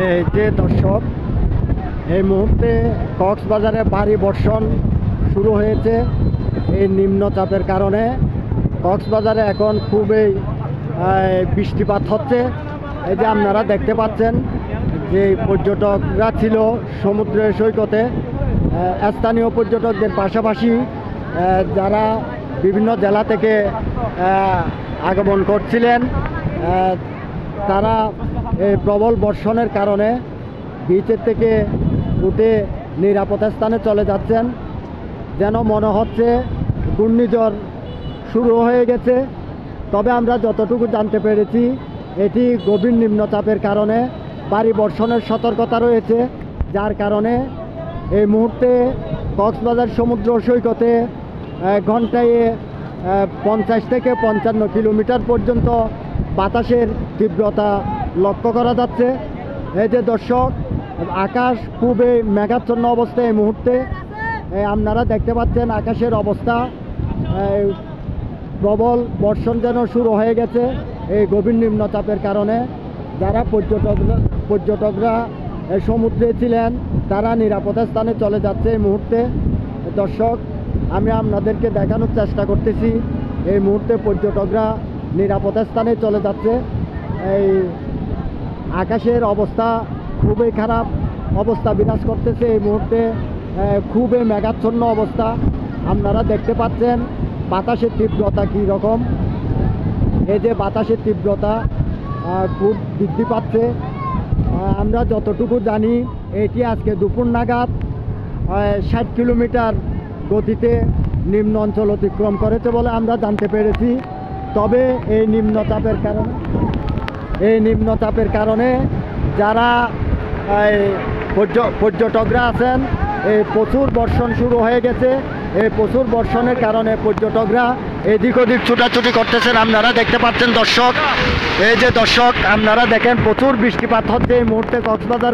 এই যে দর্শক, এই মুহূর্তে কক্সবাজারে ভারী বর্ষণ শুরু হয়েছে। এই নিম্নচাপের কারণে কক্সবাজারে এখন খুবই বৃষ্টিপাত হচ্ছে। এই যে আপনারা দেখতে পাচ্ছেন যে পর্যটকরা ছিল সমুদ্রের সৈকতে, স্থানীয় পর্যটকদের পাশাপাশি যারা বিভিন্ন জেলা থেকে আগমন করছিলেন, তারা এই প্রবল বর্ষণের কারণে বিচের থেকে উঠে নিরাপদ স্থানে চলে যাচ্ছেন। যেন মনে হচ্ছে ঘূর্ণিঝড় শুরু হয়ে গেছে। তবে আমরা যতটুকু জানতে পেরেছি, এটি গভীর নিম্নচাপের কারণে ভারী বর্ষণের সতর্কতা রয়েছে, যার কারণে এই মুহূর্তে কক্সবাজার সমুদ্র সৈকতে ঘন্টায় 50 থেকে 55 কিলোমিটার পর্যন্ত বাতাসের তীব্রতা লক্ষ্য করা যাচ্ছে। এই যে দর্শক, আকাশ খুবই মেঘাচ্ছন্ন অবস্থা। এই মুহূর্তে আপনারা দেখতে পাচ্ছেন আকাশের অবস্থা, প্রবল বর্ষণ যেন শুরু হয়ে গেছে এই গভীর নিম্নচাপের কারণে। যারা পর্যটকরা সমুদ্রে ছিলেন, তারা নিরাপদ স্থানে চলে যাচ্ছে এই মুহূর্তে। দর্শক, আমি আপনাদেরকে দেখানোর চেষ্টা করতেছি এই মুহূর্তে পর্যটকরা নিরাপদ স্থানে চলে যাচ্ছে। এই আকাশের অবস্থা খুবই খারাপ অবস্থা বিরাজ করতেছে এই মুহূর্তে, খুবই মেঘাচ্ছন্ন অবস্থা। আপনারা দেখতে পাচ্ছেন বাতাসের তীব্রতা কী রকম। এই যে বাতাসের তীব্রতা খুব বৃদ্ধি পাচ্ছে। আমরা যতটুকু জানি, এটি আজকে দুপুর নাগাদ 60 কিলোমিটার গতিতে নিম্ন অঞ্চল অতিক্রম করেছে বলে আমরা জানতে পেরেছি। তবে এই নিম্নচাপের কারণে যারা পর্যটকরা আছেন, এই প্রচুর বর্ষণ শুরু হয়ে গেছে। এই প্রচুর বর্ষণের কারণে পর্যটকরা এদিক ওদিক ছুটাছুটি করতেছেন। আপনারা দেখতে পাচ্ছেন দর্শক, এই যে দর্শক, আপনারা দেখেন প্রচুর বৃষ্টিপাত হচ্ছে এই মুহূর্তে কক্সবাজারে।